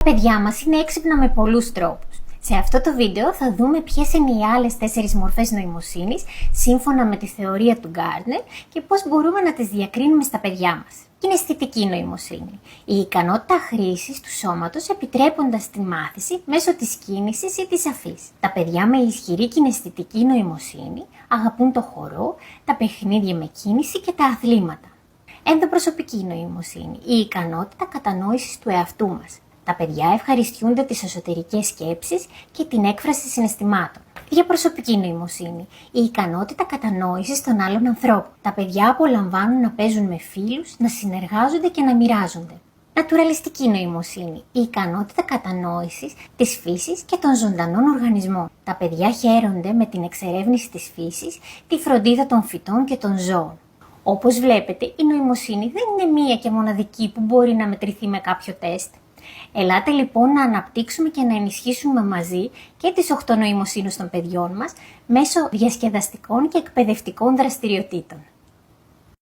παιδιά μας είναι έξυπνα με πολλούς τρόπους. Σε αυτό το βίντεο θα δούμε ποιες είναι οι άλλες 4 μορφές νοημοσύνης σύμφωνα με τη θεωρία του Γκάρτνερ και πώς μπορούμε να τις διακρίνουμε στα παιδιά μας. Κιναισθητική νοημοσύνη. Η ικανότητα χρήσης του σώματος επιτρέποντας τη μάθηση μέσω της κίνησης ή της αφής. Τα παιδιά με ισχυρή κιναισθητική νοημοσύνη αγαπούν το χορό, τα παιχνίδια με κίνηση και τα αθλήματα. Ενδοπροσωπική νοημοσύνη. Η ικανότητα κατανόησης του εαυτού μας. Τα παιδιά ευχαριστιούνται τις εσωτερικές σκέψεις και την έκφραση συναισθημάτων. Διαπροσωπική νοημοσύνη. Η ικανότητα κατανόησης των άλλων ανθρώπων. Τα παιδιά απολαμβάνουν να παίζουν με φίλους, να συνεργάζονται και να μοιράζονται. Νατουραλιστική νοημοσύνη. Η ικανότητα κατανόησης της φύσης και των ζωντανών οργανισμών. Τα παιδιά χαίρονται με την εξερεύνηση της φύσης, τη φροντίδα των φυτών και των ζώων. Όπως βλέπετε, η νοημοσύνη δεν είναι μία και μοναδική που μπορεί να μετρηθεί με κάποιο τεστ. Ελάτε λοιπόν να αναπτύξουμε και να ενισχύσουμε μαζί και τις 8 νοημοσύνες των παιδιών μας μέσω διασκεδαστικών και εκπαιδευτικών δραστηριοτήτων.